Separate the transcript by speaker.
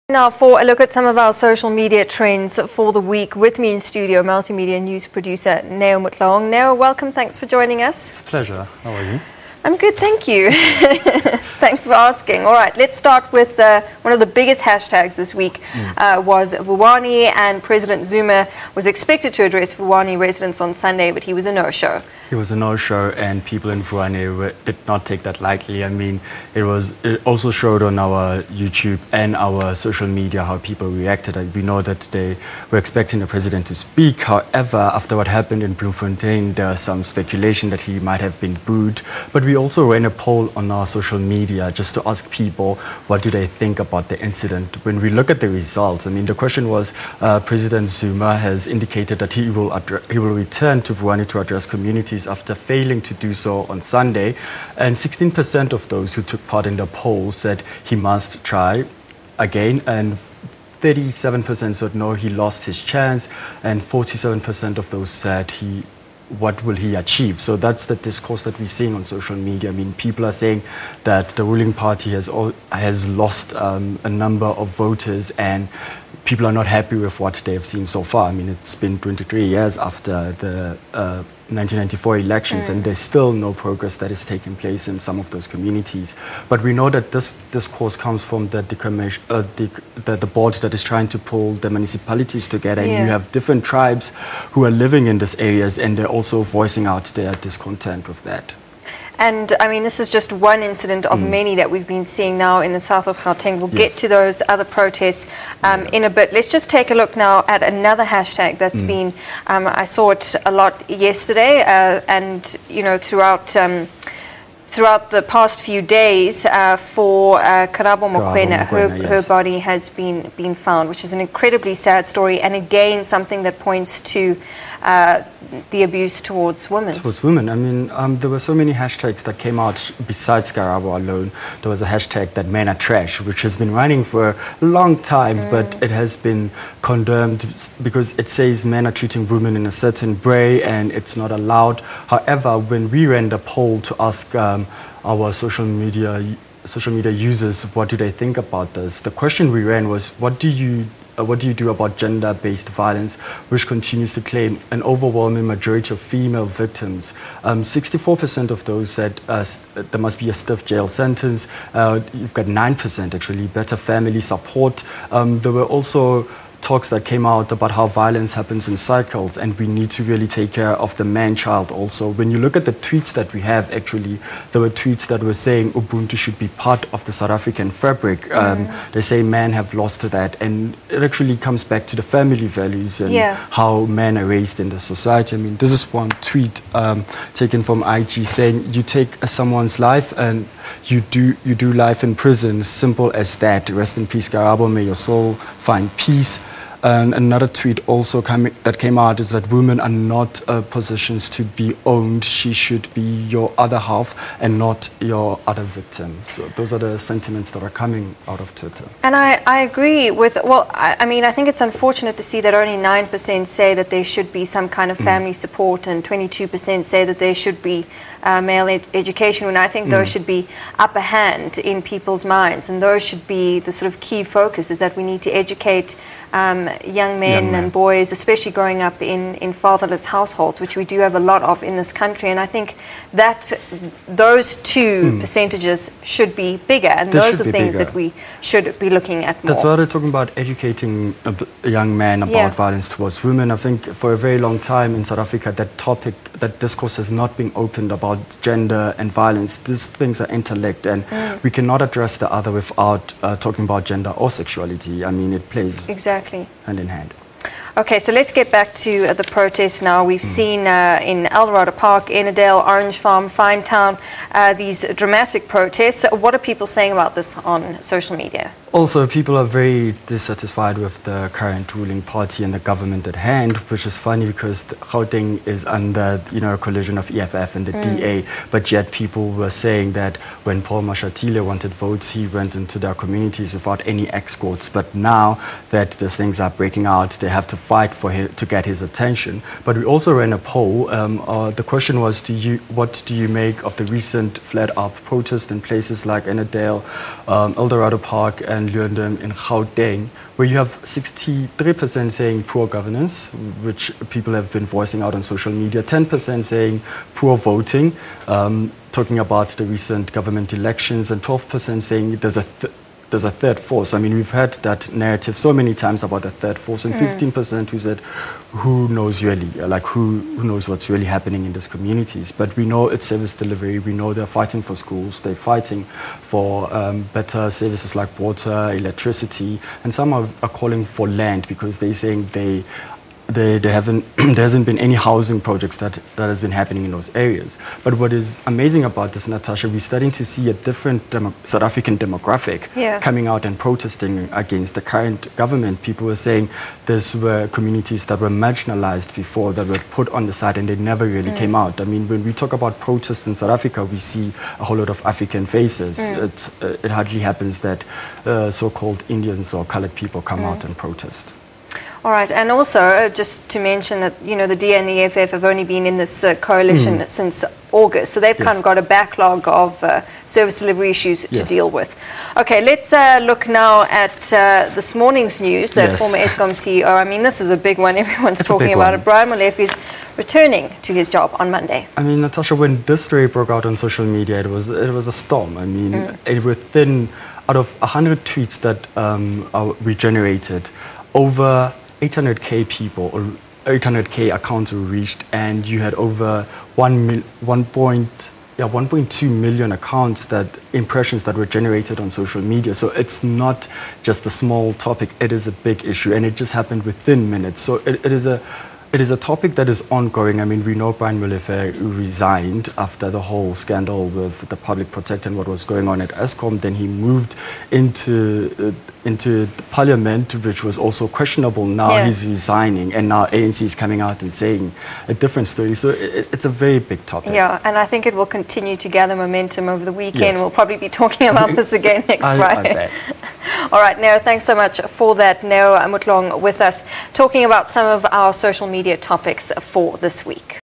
Speaker 1: Now for a look at some of our social media trends for the week, with me in studio, multimedia news producer Motloung. Neo, welcome. Thanks for joining us.
Speaker 2: It's a pleasure. How are you?
Speaker 1: I'm good, thank you. Thanks for asking. All right, let's start with one of the biggest hashtags this week was Vuwani, and President Zuma was expected to address Vuwani residents on Sunday, but he was a no-show.
Speaker 2: It was a no-show, and people in Vuwani did not take that lightly. I mean, it also showed on our YouTube and our social media how people reacted. We know that they were expecting the president to speak. However, after what happened in Bloemfontein, there's some speculation that he might have been booed. But we also ran a poll on our social media just to ask people what do they think about the incident. When we look at the results, I mean, the question was, President Zuma has indicated that he will return to Vuwani to address communities after failing to do so on Sunday, and 16% of those who took part in the poll said he must try again, and 37% said no, he lost his chance, and 47% of those said what will he achieve? So that's the discourse that we're seeing on social media. I mean, people are saying that the ruling party has lost a number of voters, and people are not happy with what they have seen so far. I mean, it's been 23 years after the 1994 elections, and there's still no progress that is taking place in some of those communities. But we know that this discourse comes from the board that is trying to pull the municipalities together, and you have different tribes who are living in these areas, and they're also voicing out their discontent with that.
Speaker 1: And I mean, this is just one incident of many that we've been seeing now in the south of Gauteng. We'll get to those other protests in a bit. Let's just take a look now at another hashtag that's been, I saw it a lot yesterday, and you know, throughout the past few days, for Karabo Mokoena, her body has been found, which is an incredibly sad story, and again something that points to the abuse towards women.
Speaker 2: I mean, there were so many hashtags that came out besides Karabo alone. There was a hashtag that men are trash, which has been running for a long time, but it has been condemned because it says men are treating women in a certain way and it's not allowed. However, when we ran the poll to ask our social media users what do they think about this, the question we ran was, what do you do about gender-based violence, which continues to claim an overwhelming majority of female victims? 64% of those said there must be a stiff jail sentence. You've got 9% actually better family support. There were also talks that came out about how violence happens in cycles, and we need to really take care of the man-child also. When you look at the tweets that we have, actually, there were tweets that were saying Ubuntu should be part of the South African fabric. They say men have lost that, and it actually comes back to the family values and how men are raised in the society. I mean, this is one tweet taken from IG saying, you take someone's life and you do life in prison, simple as that. Rest in peace, Karabo, may your soul find peace. And another tweet also that came out is that women are not positions to be owned. She should be your other half and not your other victim. So those are the sentiments that are coming out of Twitter. And
Speaker 1: I agree with, well, I mean, I think it's unfortunate to see that only 9% say that there should be some kind of family support, and 22% say that there should be male education, when I think those should be upper hand in people's minds, and those should be the sort of key focus, is that we need to educate young men and boys, especially growing up in fatherless households, which we do have a lot of in this country. And I think that those two percentages should be bigger, and those are things that we should be looking at more.
Speaker 2: That's why they're talking about educating young men about violence towards women. I think for a very long time in South Africa, that discourse has not been opened about gender and violence. These things are interlinked, and we cannot address the other without talking about gender or sexuality. I mean, it plays hand in hand.
Speaker 1: Okay, so let's get back to the protests now. We've seen in Eldorado Park, Ennerdale, Orange Farm, Finetown, these dramatic protests. What are people saying about this on social media?
Speaker 2: Also, people are very dissatisfied with the current ruling party and the government at hand, which is funny because Gauteng is under, a collision of EFF and the DA, but yet people were saying that when Paul Mashatile wanted votes, he went into their communities without any escorts. But now that these things are breaking out, they have to fight for him to get his attention. But we also ran a poll. The question was, what do you make of the recent flat-out protest in places like Ennerdale, Eldorado Park, and van Leeuwen in Gauteng, where you have 63% saying poor governance, which people have been voicing out on social media, 10% saying poor voting, talking about the recent government elections, and 12% saying there's a third force. I mean, we've heard that narrative so many times about the third force, and 15% who said, who knows really, like who knows what's really happening in these communities. But we know it's service delivery. We know they're fighting for schools. They're fighting for better services like water, electricity, and some are calling for land because they're saying there hasn't been any housing projects that has been happening in those areas. But what is amazing about this, Natasha, we're starting to see a different South African demographic coming out and protesting against the current government. People were saying these were communities that were marginalized before, that were put on the side, and they never really came out. I mean, when we talk about protests in South Africa, we see a whole lot of African faces. It hardly happens that so-called Indians or colored people come out and protest.
Speaker 1: All right, and also just to mention that, you know, the DA and the EFF have only been in this coalition since August, so they've kind of got a backlog of service delivery issues to deal with. Okay, let's look now at this morning's news, that former Eskom CEO, I mean, this is a big one, everyone's talking about it. Brian Molefe is returning to his job on Monday. I
Speaker 2: mean, Natasha, when this story broke out on social media, it was a storm. I mean, out of 100 tweets that we generated, over 800k people or 800k accounts were reached, and you had over 1.2 million impressions that were generated on social media. So it's not just a small topic, it is a big issue, and it just happened within minutes. So it is a topic that is ongoing. I mean, we know Brian Molefe resigned after the whole scandal with the public protector and what was going on at Eskom. Then he moved into the parliament, which was also questionable. Now he's resigning, and now ANC is coming out and saying a different story. So it's a very big topic. Yeah,
Speaker 1: and I think it will continue to gather momentum over the weekend. We'll probably be talking about this again next Friday. All right, Neo, thanks so much for that. Neo Motloung with us, talking about some of our social media topics for this week.